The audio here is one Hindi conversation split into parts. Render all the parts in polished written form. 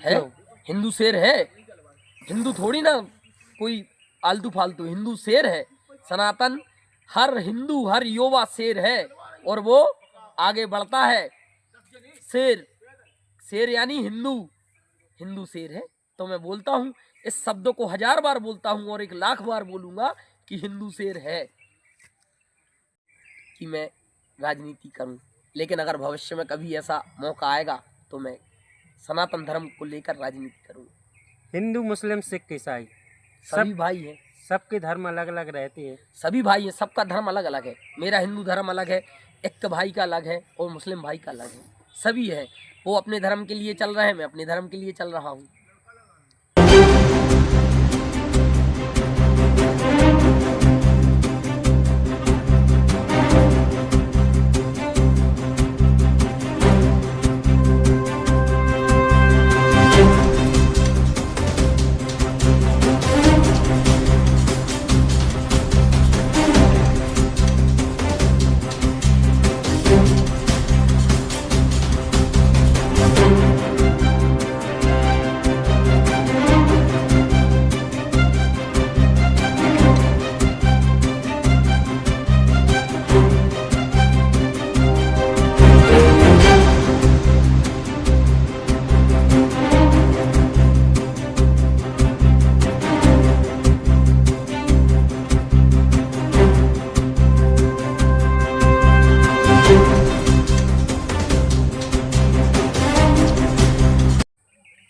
है? हिंदू शेर है? हिंदू थोड़ी ना कोई आलतू फालतू, हिंदू शेर है। सनातन हर हिंदू, हर युवा शेर है और वो आगे बढ़ता है। शेर, शेर यानी हिंदू, हिंदू शेर है। तो मैं बोलता हूँ, इस शब्द को 1000 बार बोलता हूँ और 1,00,000 बार बोलूंगा कि हिंदू शेर है, कि मैं राजनीति करूं। लेकिन अगर भविष्य में कभी ऐसा मौका आएगा तो मैं सनातन धर्म को लेकर राजनीति करूंगा। हिंदू, मुस्लिम, सिख, ईसाई सभी भाई हैं, सबके धर्म अलग अलग रहते हैं। सभी भाई हैं, सबका धर्म अलग अलग है। मेरा हिंदू धर्म अलग है, एक भाई का अलग है और मुस्लिम भाई का अलग है। सभी है, वो अपने धर्म के लिए चल रहे हैं, मैं अपने धर्म के लिए चल रहा हूँ।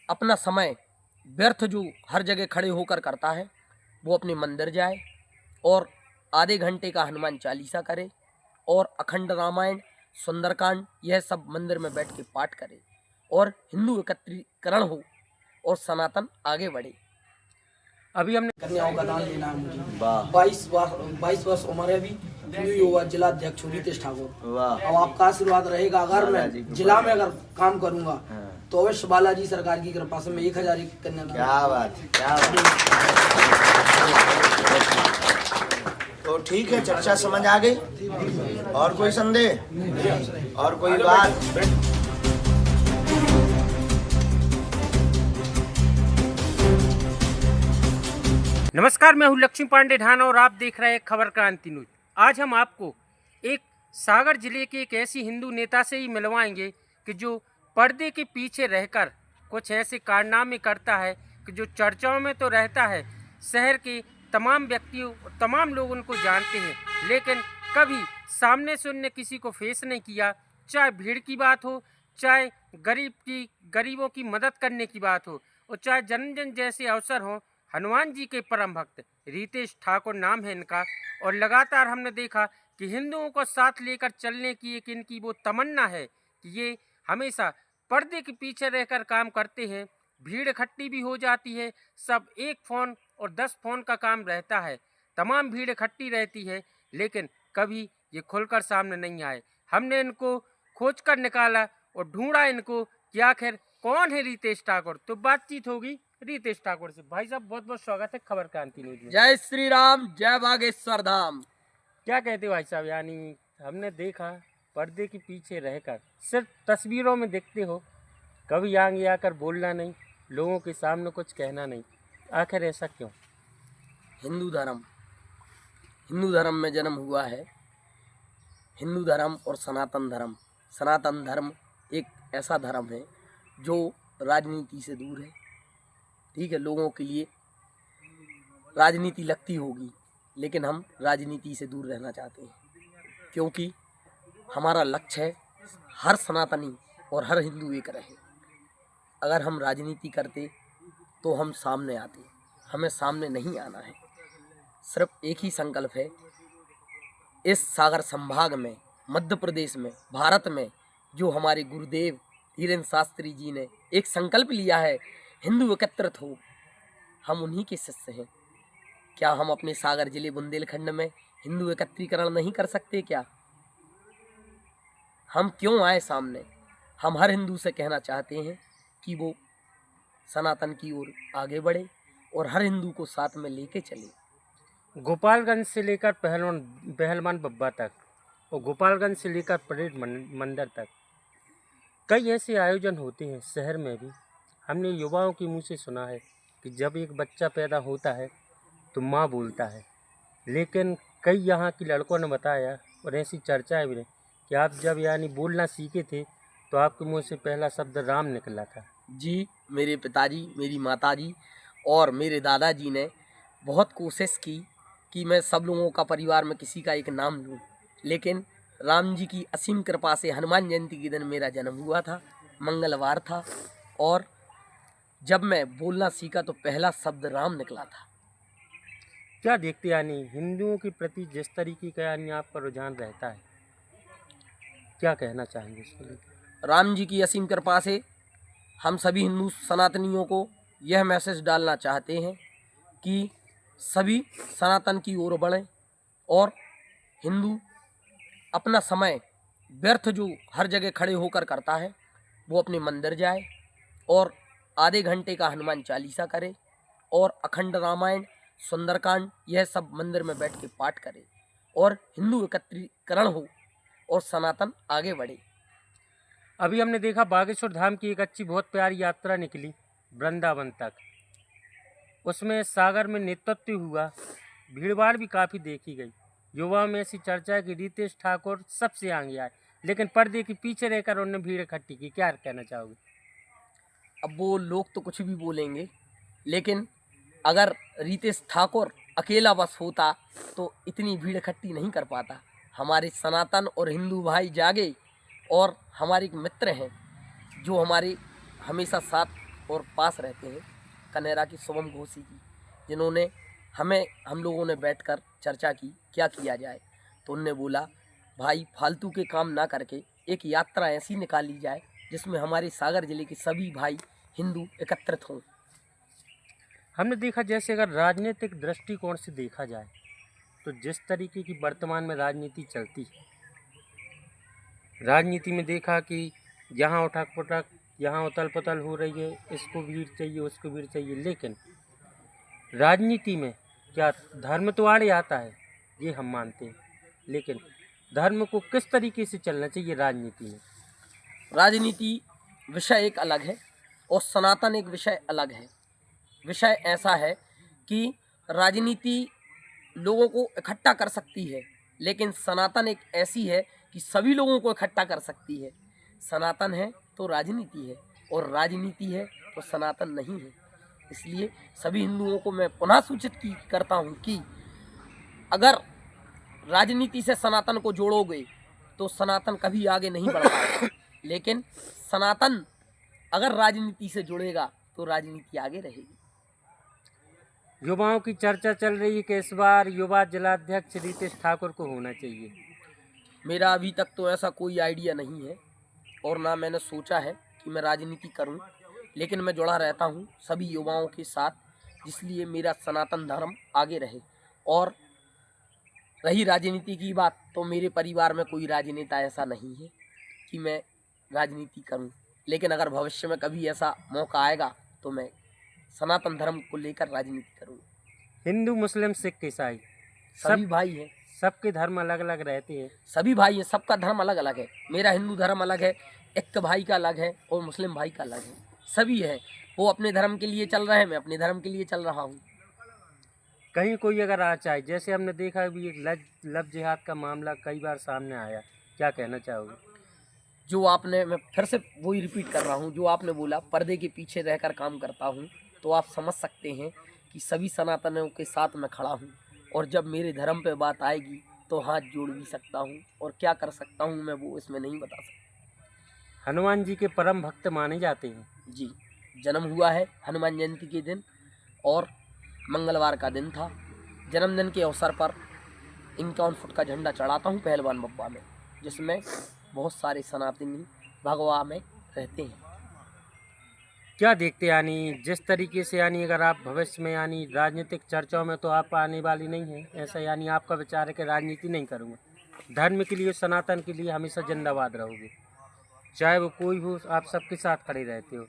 अपना समय व्यर्थ जो हर जगह खड़े होकर करता है, वो अपने मंदिर जाए और आधे घंटे का हनुमान चालीसा करे और अखंड रामायण, सुंदरकांड, यह सब मंदिर में बैठ के पाठ करे और हिंदू एकत्रीकरण हो और सनातन आगे बढ़े। अभी हमने कन्याओं का दान लेना है मुझे। 22 वर्ष उम्र है, अभी हिंदू युवा जिला अध्यक्ष रितेश ठाकुर। अब आपका आशीर्वाद रहेगा, अगर मैं जिला में अगर काम करूंगा तो अवश्य बालाजी सरकार की कृपा से मैं 1000 कन्या। क्या बात, क्या बात। तो ठीक है, चर्चा समझ आ गई। और कोई संदेह और कोई बात? नमस्कार, मैं हूं लक्ष्मी पांडे ढाना और आप देख रहे हैं खबर क्रांति न्यूज। आज हम आपको एक सागर जिले के एक ऐसी हिंदू नेता से ही मिलवाएंगे कि जो पर्दे के पीछे रहकर कुछ ऐसे कारनामे करता है कि जो चर्चाओं में तो रहता है, शहर के तमाम व्यक्तियों, तमाम लोग उनको जानते हैं, लेकिन कभी सामने से उनने किसी को फेस नहीं किया। चाहे भीड़ की बात हो, चाहे गरीबों की मदद करने की बात हो और चाहे जन जन जैसे अवसर हो। हनुमान जी के परम भक्त रितेश ठाकुर नाम है इनका और लगातार हमने देखा कि हिंदुओं को साथ लेकर चलने की एक इनकी वो तमन्ना है कि ये हमेशा पर्दे के पीछे रहकर काम करते हैं। भीड़ इकट्ठी भी हो जाती है, सब एक फ़ोन और 10 फ़ोन का काम रहता है, तमाम भीड़ इकट्ठी रहती है, लेकिन कभी ये खुलकर सामने नहीं आए। हमने इनको खोज कर निकाला और ढूंढा इनको कि आखिर कौन है रितेश ठाकुर। तो बातचीत होगी रितेश ठाकुर से। भाई साहब, बहुत बहुत स्वागत है खबर क्रांति न्यूज में। जय श्री राम, जय बागेश्वर धाम। क्या कहते हो भाई साहब, यानी हमने देखा पर्दे के पीछे रहकर सिर्फ तस्वीरों में दिखते हो, कभी आगे आकर बोलना नहीं, लोगों के सामने कुछ कहना नहीं, आखिर ऐसा क्यों? हिंदू धर्म में जन्म हुआ है। हिंदू धर्म और सनातन धर्म। सनातन धर्म एक ऐसा धर्म है जो राजनीति से दूर है। ठीक है, लोगों के लिए राजनीति लगती होगी, लेकिन हम राजनीति से दूर रहना चाहते हैं, क्योंकि हमारा लक्ष्य है हर सनातनी और हर हिंदू एक रहे। अगर हम राजनीति करते तो हम सामने आते, हमें सामने नहीं आना है। सिर्फ एक ही संकल्प है, इस सागर संभाग में, मध्य प्रदेश में, भारत में, जो हमारे गुरुदेव धीरेन्द्र शास्त्री जी ने एक संकल्प लिया है, हिंदू एकत्रित हो, हम उन्हीं के शिष्य हैं। क्या हम अपने सागर जिले बुंदेलखंड में हिंदू एकत्रीकरण नहीं कर सकते क्या? हम क्यों आए सामने? हम हर हिंदू से कहना चाहते हैं कि वो सनातन की ओर आगे बढ़े और हर हिंदू को साथ में लेके चले। गोपालगंज से लेकर पहलवान बब्बा तक और गोपालगंज से लेकर परेड मंदिर तक कई ऐसे आयोजन होते हैं शहर में भी, हमने युवाओं के मुंह से सुना है कि जब एक बच्चा पैदा होता है तो माँ बोलता है, लेकिन कई यहाँ के लड़कों ने बताया और ऐसी चर्चाएं भी रही कि आप जब यानी बोलना सीखे थे तो आपके मुंह से पहला शब्द राम निकला था। जी, मेरे पिताजी, मेरी माताजी और मेरे दादाजी ने बहुत कोशिश की कि मैं सब लोगों का परिवार में किसी का एक नाम लूँ, लेकिन राम जी की असीम कृपा से हनुमान जयंती के दिन मेरा जन्म हुआ था, मंगलवार था, और जब मैं बोलना सीखा तो पहला शब्द राम निकला था। क्या देखते यानी हिंदुओं के प्रति जिस तरीके का यानी आपका रुझान रहता है, क्या कहना चाहेंगे इसके लिए? राम जी की असीम कृपा से हम सभी हिंदू सनातनियों को यह मैसेज डालना चाहते हैं कि सभी सनातन की ओर बढ़ें और हिंदू अपना समय व्यर्थ जो हर जगह खड़े होकर करता है वो अपने मंदिर जाए और आधे घंटे का हनुमान चालीसा करे और अखंड रामायण, सुंदरकांड, यह सब मंदिर में बैठ के पाठ करे और हिंदू एकत्रीकरण हो और सनातन आगे बढ़े। अभी हमने देखा बागेश्वर धाम की एक अच्छी बहुत प्यारी यात्रा निकली वृंदावन तक, उसमें सागर में नेतृत्व हुआ, भीड़भाड़ भी काफ़ी देखी गई। युवाओं में ऐसी चर्चा है कि रितेश ठाकुर सबसे आगे आए, लेकिन पर्दे के पीछे रहकर उन्होंने भीड़ इकट्ठी की। क्या कहना चाहोगे? अब वो लोग तो कुछ भी बोलेंगे, लेकिन अगर रितेश ठाकुर अकेला बस होता तो इतनी भीड़ इकट्ठी नहीं कर पाता। हमारे सनातन और हिंदू भाई जागे और हमारे एक मित्र हैं जो हमारे हमेशा साथ और पास रहते हैं, कनेरा की शुभम घोषी जी, जिन्होंने हम लोगों ने बैठकर चर्चा की क्या किया जाए, तो उनने बोला भाई फालतू के काम ना करके एक यात्रा ऐसी निकाली जाए जिसमें हमारे सागर जिले के सभी भाई हिंदू एकत्रित हों। हमने देखा जैसे अगर राजनीतिक दृष्टिकोण से देखा जाए तो जिस तरीके की वर्तमान में राजनीति चलती है, राजनीति में देखा कि यहाँ उठक पुठक, यहाँ उथल पुथल हो रही है, इसको भीड़ चाहिए, उसको भीड़ चाहिए, लेकिन राजनीति में क्या धर्म तो आड़े आता है, ये हम मानते हैं, लेकिन धर्म को किस तरीके से चलना चाहिए राजनीति में? राजनीति विषय एक अलग है और सनातन एक विषय अलग है। विषय ऐसा है कि राजनीति लोगों को इकट्ठा कर सकती है, लेकिन सनातन एक ऐसी है कि सभी लोगों को इकट्ठा कर सकती है। सनातन है तो राजनीति है और राजनीति है तो सनातन नहीं है। इसलिए सभी हिंदुओं को मैं पुनः सूचित करता हूँ कि अगर राजनीति से सनातन को जोड़ोगे तो सनातन कभी आगे नहीं बढ़ पाएगा, लेकिन सनातन अगर राजनीति से जुड़ेगा तो राजनीति आगे रहेगी। युवाओं की चर्चा चल रही है कि इस बार युवा जिलाध्यक्ष रितेश ठाकुर को होना चाहिए। मेरा अभी तक तो ऐसा कोई आइडिया नहीं है और ना मैंने सोचा है कि मैं राजनीति करूं, लेकिन मैं जुड़ा रहता हूं सभी युवाओं के साथ, इसलिए मेरा सनातन धर्म आगे रहे। और रही राजनीति की बात, तो मेरे परिवार में कोई राजनेता ऐसा नहीं है कि मैं राजनीति करूं, लेकिन अगर भविष्य में कभी ऐसा मौका आएगा तो मैं सनातन धर्म को लेकर राजनीति करूंगा। हिंदू, मुस्लिम, सिख, ईसाई सभी भाई हैं, सबके धर्म अलग अलग रहते हैं। सभी भाई हैं, सबका धर्म अलग अलग है। मेरा हिंदू धर्म अलग है, एक भाई का अलग है और मुस्लिम भाई का अलग है। सभी है, वो अपने धर्म के लिए चल रहे हैं, मैं अपने धर्म के लिए चल रहा हूँ। कहीं कोई अगर आ चाहे, जैसे हमने देखा अभी एक लव जिहाद का मामला कई बार सामने आया, क्या कहना चाहोगे? जो आपने, मैं फिर से वही रिपीट कर रहा हूँ, जो आपने बोला पर्दे के पीछे रहकर काम करता हूँ, तो आप समझ सकते हैं कि सभी सनातनों के साथ मैं खड़ा हूँ और जब मेरे धर्म पे बात आएगी तो हाथ जोड़ भी सकता हूँ और क्या कर सकता हूँ मैं वो इसमें नहीं बता सकता। हनुमान जी के परम भक्त माने जाते हैं। जी, जन्म हुआ है हनुमान जयंती के दिन और मंगलवार का दिन था। जन्मदिन के अवसर पर 51 फुट का झंडा चढ़ाता हूँ पहलवान बब्बा में, जिसमें बहुत सारे सनातनी भगवा में रहते हैं। क्या देखते यानी जिस तरीके से यानी अगर आप भविष्य में यानी राजनीतिक चर्चाओं में तो आप आने वाली नहीं है, ऐसा यानी आपका विचार है कि राजनीति नहीं करूँगा, धर्म के लिए, सनातन के लिए हमेशा जिंदाबाद रहोगे, चाहे वो कोई हो, आप सबके साथ खड़े रहते हो।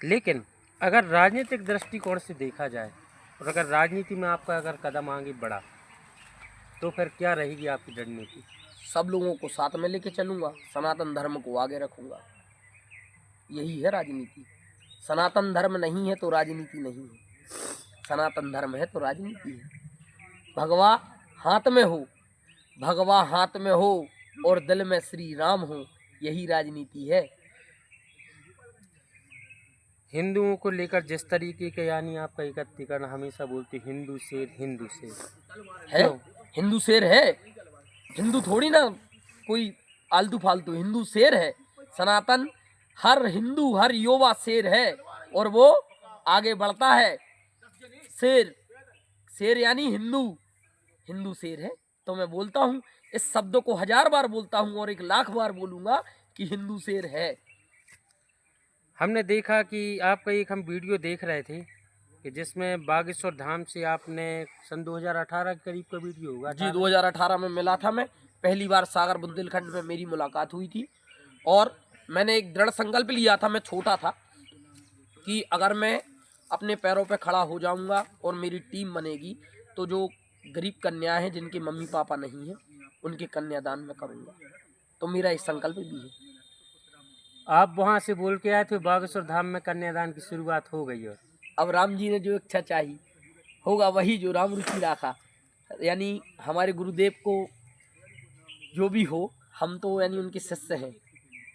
लेकिन अगर राजनीतिक दृष्टिकोण से देखा जाए और अगर राजनीति में आपका अगर कदम आगे बढ़ा तो फिर क्या रहेगी आपकी रणनीति? सब लोगों को साथ में लेके चलूँगा, सनातन धर्म को आगे रखूँगा, यही है राजनीति। सनातन धर्म नहीं है तो राजनीति नहीं है, सनातन धर्म है तो राजनीति है। भगवा हाथ में हो, भगवा हाथ में हो और दिल में श्री राम हो, यही राजनीति है। हिंदुओं को लेकर जिस तरीके के यानी आपका एकत्रीकरण हमेशा बोलते हिंदू शेर है, क्यों? हिंदू शेर है, हिंदू थोड़ी ना कोई आलतू फालतू, हिंदू शेर है। सनातन हर हिंदू हर युवा शेर है और वो आगे बढ़ता है। शेर, शेर यानी हिंदू, हिंदू शेर है। तो मैं बोलता हूँ, इस शब्द को 1000 बार बोलता हूँ और 1,00,000 बार बोलूंगा कि हिंदू शेर है। हमने देखा कि आपका एक हम वीडियो देख रहे थे कि जिसमें बागेश्वर धाम से आपने सन 2018 के करीब का वीडियो होगा। जी 2018 में मिला था मैं, पहली बार सागर बुंदेलखंड में मेरी मुलाकात हुई थी और मैंने एक दृढ़ संकल्प लिया था, मैं छोटा था, कि अगर मैं अपने पैरों पे खड़ा हो जाऊंगा और मेरी टीम बनेगी तो जो गरीब कन्या हैं जिनके मम्मी पापा नहीं हैं उनके कन्यादान में करूंगा। तो मेरा एक संकल्प भी है। आप वहाँ से बोल के आए थे बागेश्वर धाम में कन्यादान की शुरुआत हो गई। और अब राम जी ने जो इच्छा चाही होगा वही, जो राम रुचि रखा, यानी हमारे गुरुदेव को जो भी हो, हम तो यानी उनके शिष्य हैं।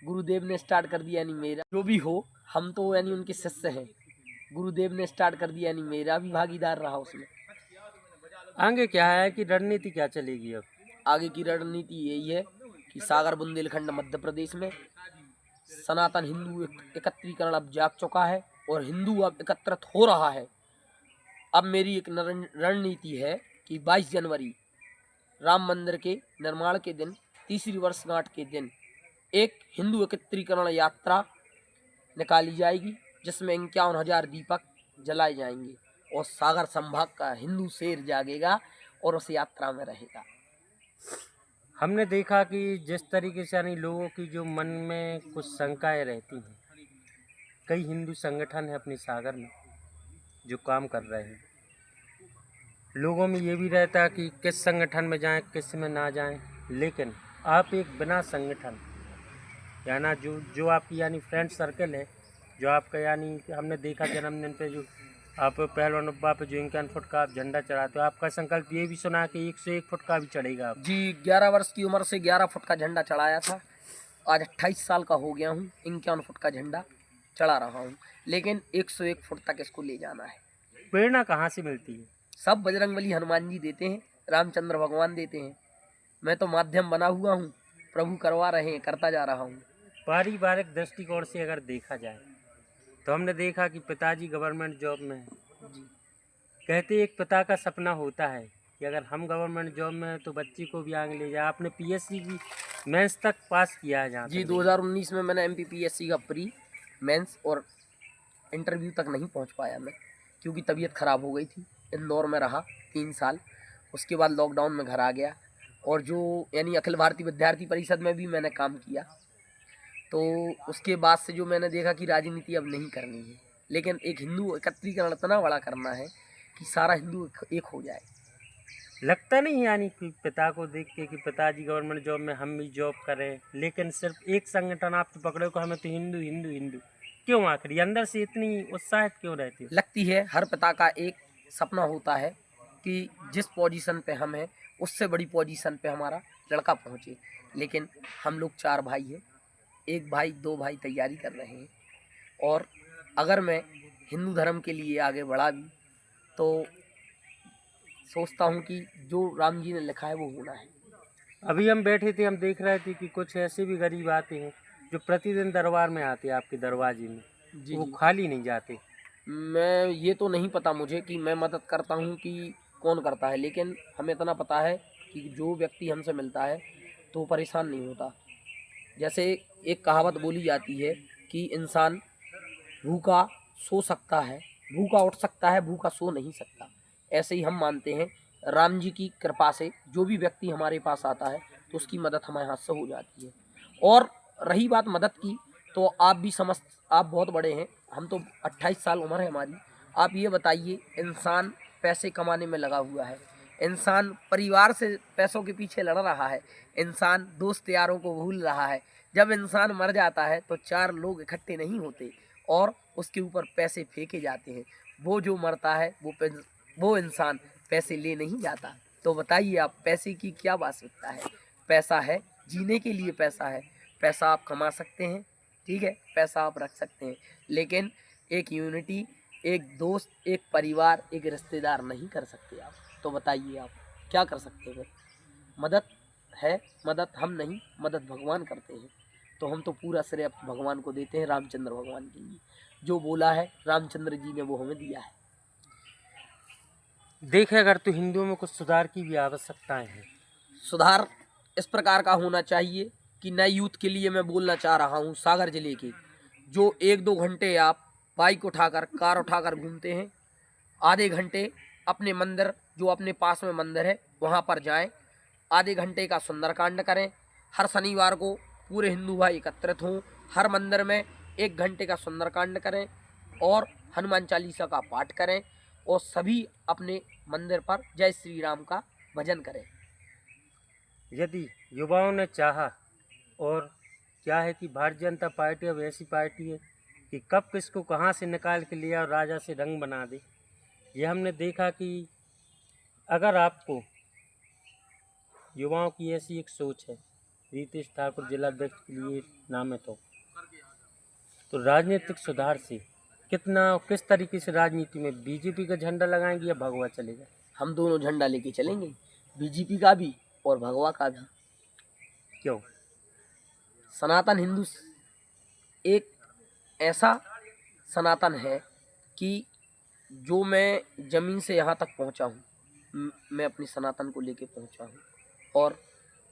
गुरुदेव ने स्टार्ट कर दिया यानी मेरा जो भी हो, हम तो यानी उनके शिष्य हैं। गुरुदेव ने स्टार्ट कर दिया यानी मेरा भी भागीदार रहा उसमें। आगे क्या है कि रणनीति क्या चलेगी अब? आगे की रणनीति यही है कि सागर बुंदेलखंड मध्य प्रदेश में सनातन हिंदू एकत्रीकरण अब जाग चुका है और हिंदू अब एकत्रित हो रहा है। अब मेरी एक रणनीति है कि 22 जनवरी राम मंदिर के निर्माण के दिन, तीसरी वर्षगांठ के दिन, एक हिंदू एकत्रीकरण यात्रा निकाली जाएगी जिसमें 51,000 दीपक जलाए जाएंगे और सागर संभाग का हिंदू शेर जागेगा और उस यात्रा में रहेगा। हमने देखा कि जिस तरीके से यानी लोगों की जो मन में कुछ शंकाएं रहती हैं, कई हिंदू संगठन है अपने सागर में जो काम कर रहे हैं। लोगों में ये भी रहता है कि किस संगठन में जाएं, किस में ना जाएं, लेकिन आप एक बिना संगठन यानी जो आपकी यानी फ्रेंड सर्कल है, जो आपका यानी हमने देखा जन्मदिन पे जो आप पहलवान अब्बा पे जो 51 फुट का आप झंडा चढ़ाते हो, आपका संकल्प ये भी सुना कि 101 फुट का भी चढ़ेगा आप। जी 11 वर्ष की उम्र से 11 फुट का झंडा चढ़ाया था। आज 28 साल का हो गया हूँ, 51 फुट का झंडा चढ़ा रहा हूँ, लेकिन 101 फुट तक इसको ले जाना है। प्रेरणा कहाँ से मिलती है? सब बजरंगबली हनुमान जी देते हैं, रामचंद्र भगवान देते हैं। मैं तो माध्यम बना हुआ हूँ, प्रभु करवा रहे हैं, करता जा रहा हूँ। पारिवारिक दृष्टिकोण से अगर देखा जाए तो हमने देखा कि पिताजी गवर्नमेंट जॉब में हैं। कहते एक पिता का सपना होता है कि अगर हम गवर्नमेंट जॉब में हैं तो बच्ची को भी आगे ले जाए। आपने पीएससी की मेंस तक पास किया है जहाँ जी 2019 में मैंने MPPSC का प्री मेंस और इंटरव्यू तक नहीं पहुँच पाया मैं, क्योंकि तबीयत ख़राब हो गई थी। इंदौर में रहा 3 साल, उसके बाद लॉकडाउन में घर आ गया और जो यानी अखिल भारतीय विद्यार्थी परिषद में भी मैंने काम किया। तो उसके बाद से जो मैंने देखा कि राजनीति अब नहीं करनी है, लेकिन एक हिंदू एकत्रीकरण इतना बड़ा करना है कि सारा हिंदू एक हो जाए। लगता नहीं यानी कि पिता को देख के कि पिताजी गवर्नमेंट जॉब में हम भी जॉब करें, लेकिन सिर्फ एक संगठन आप तो पकड़े को हमें तो हिंदू हिंदू हिंदू क्यों? आखिर अंदर से इतनी उत्साहित क्यों रहती है? लगती है हर पिता का एक सपना होता है कि जिस पोजीशन पे हम हैं उससे बड़ी पोजीशन पे हमारा लड़का पहुँचे, लेकिन हम लोग 4 भाई हैं, 1 भाई 2 भाई तैयारी कर रहे हैं। और अगर मैं हिंदू धर्म के लिए आगे बढ़ा भी तो सोचता हूँ कि जो राम जी ने लिखा है वो होना है। अभी हम बैठे थे, हम देख रहे थे कि कुछ ऐसे भी गरीब आते हैं जो प्रतिदिन दरबार में आते हैं आपके दरवाजे में, जी वो जी। खाली नहीं जाते। मैं ये तो नहीं पता मुझे कि मैं मदद करता हूँ कि कौन करता है, लेकिन हमें इतना पता है कि जो व्यक्ति हमसे मिलता है तो वो परेशान नहीं होता। जैसे एक कहावत बोली जाती है कि इंसान भूखा सो सकता है, भूखा उठ सकता है, भूखा सो नहीं सकता। ऐसे ही हम मानते हैं राम जी की कृपा से जो भी व्यक्ति हमारे पास आता है तो उसकी मदद हमारे हाथ से हो जाती है। और रही बात मदद की, तो आप भी आप बहुत बड़े हैं, हम तो 28 साल उम्र है हमारी। आप ये बताइए, इंसान पैसे कमाने में लगा हुआ है, इंसान परिवार से पैसों के पीछे लड़ रहा है, इंसान दोस्त यारों को भूल रहा है। जब इंसान मर जाता है तो 4 लोग इकट्ठे नहीं होते और उसके ऊपर पैसे फेंके जाते हैं। वो जो मरता है वो इंसान पैसे ले नहीं जाता। तो बताइए आप, पैसे की क्या वास्तविकता है? पैसा है, जीने के लिए पैसा है। पैसा आप कमा सकते हैं, ठीक है, पैसा आप रख सकते हैं, लेकिन एक यूनिटी, एक दोस्त, एक परिवार, एक रिश्तेदार नहीं कर सकते आप। तो बताइए आप क्या कर सकते हैं? मदद है, मदद हम नहीं, मदद भगवान करते हैं। तो हम तो पूरा श्रेय भगवान को देते हैं, रामचंद्र भगवान के लिए। जो बोला है रामचंद्र जी ने वो हमें दिया है। देखे अगर तो हिंदुओं में कुछ सुधार की भी आवश्यकताएं हैं। सुधार इस प्रकार का होना चाहिए कि नए यूथ के लिए मैं बोलना चाह रहा हूँ, सागर जिले के जो 1-2 घंटे आप बाइक उठाकर, कार उठाकर घूमते हैं, आधे घंटे अपने मंदिर, जो अपने पास में मंदिर है वहाँ पर जाएं, आधे घंटे का सुंदरकांड करें। हर शनिवार को पूरे हिंदू भाई एकत्रित हों, हर मंदिर में 1 घंटे का सुंदरकांड करें और हनुमान चालीसा का पाठ करें और सभी अपने मंदिर पर जय श्री राम का भजन करें। यदि युवाओं ने चाहा, और क्या है कि भारतीय जनता पार्टी अब ऐसी पार्टी है कि कब किसको कहाँ से निकाल के लिया और राजा से रंग बना दे। ये हमने देखा कि अगर आपको युवाओं की ऐसी एक सोच है, रितेश ठाकुर जिलाध्यक्ष के लिए नामित हो, तो राजनीतिक सुधार से कितना, किस तरीके से राजनीति में बीजेपी का झंडा लगाएंगे या भगवा चलेगा? हम दोनों झंडा लेके चलेंगे, बीजेपी का भी और भगवा का भी। क्यों? सनातन हिंदू एक ऐसा सनातन है कि जो मैं ज़मीन से यहाँ तक पहुँचा हूँ, मैं अपनी सनातन को लेके पहुँचा हूँ। और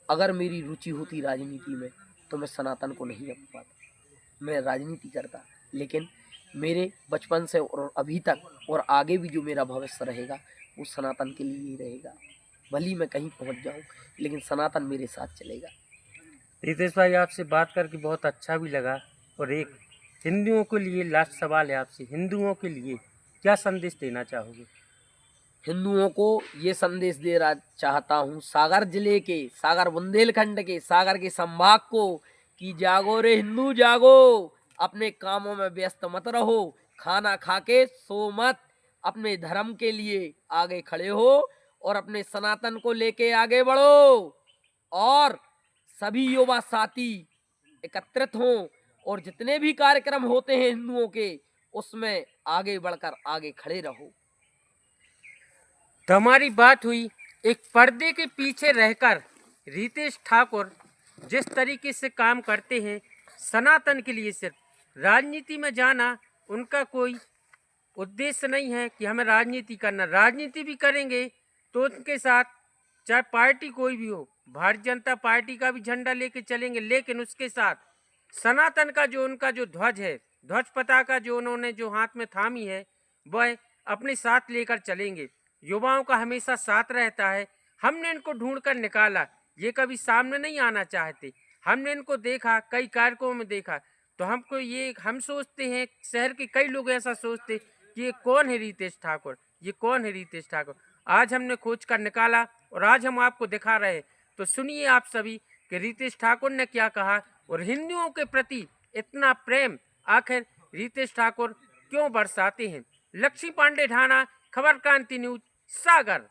अगर मेरी रुचि होती राजनीति में तो मैं सनातन को नहीं रख पाता, मैं राजनीति करता। लेकिन मेरे बचपन से और अभी तक और आगे भी जो मेरा भविष्य रहेगा वो सनातन के लिए ही रहेगा। भली मैं कहीं पहुँच जाऊँ लेकिन सनातन मेरे साथ चलेगा। रितेश भाई, आपसे बात करके बहुत अच्छा भी लगा। और एक हिंदुओं के लिए लास्ट सवाल है आपसे, हिंदुओं के लिए क्या संदेश देना चाहोगे? हिंदुओं को ये संदेश देना चाहता हूँ, सागर जिले के, सागर बुंदेलखंड के, सागर के संभाग को, कि जागो रे हिंदू जागो, अपने कामों में व्यस्त मत रहो, खाना खा के सो मत, अपने धर्म के लिए आगे खड़े हो और अपने सनातन को लेके आगे बढ़ो। और सभी युवा साथी एकत्रित हों और जितने भी कार्यक्रम होते हैं हिंदुओं के, उसमें आगे बढ़कर आगे खड़े रहो। तो हमारी बात हुई एक पर्दे के पीछे रहकर रितेश ठाकुर जिस तरीके से काम करते हैं सनातन के लिए, सिर्फ राजनीति में जाना उनका कोई उद्देश्य नहीं है कि हमें राजनीति करना। राजनीति भी करेंगे तो उनके साथ चाहे पार्टी कोई भी हो, भारतीय जनता पार्टी का भी झंडा लेके चलेंगे, लेकिन उसके साथ सनातन का जो उनका जो ध्वज है, ध्वज पताका जो उन्होंने जो हाथ में थामी है, वह अपने साथ लेकर चलेंगे। युवाओं का हमेशा साथ रहता है। हमने इनको ढूंढ कर निकाला, ये कभी सामने नहीं आना चाहते। हमने इनको देखा, कई कार्यक्रमों में देखा, तो हमको ये, हम सोचते हैं, शहर के कई लोग ऐसा सोचते कि ये कौन है रितेश ठाकुर, ये कौन है रितेश ठाकुर। आज हमने खोज कर निकाला और आज हम आपको दिखा रहे हैं। तो सुनिए आप सभी कि रितेश ठाकुर ने क्या कहा और हिंदुओं के प्रति इतना प्रेम आखिर रितेश ठाकुर क्यों बरसाते हैं। लक्ष्मी पांडे ढाना, खबर क्रांति न्यूज, सागर।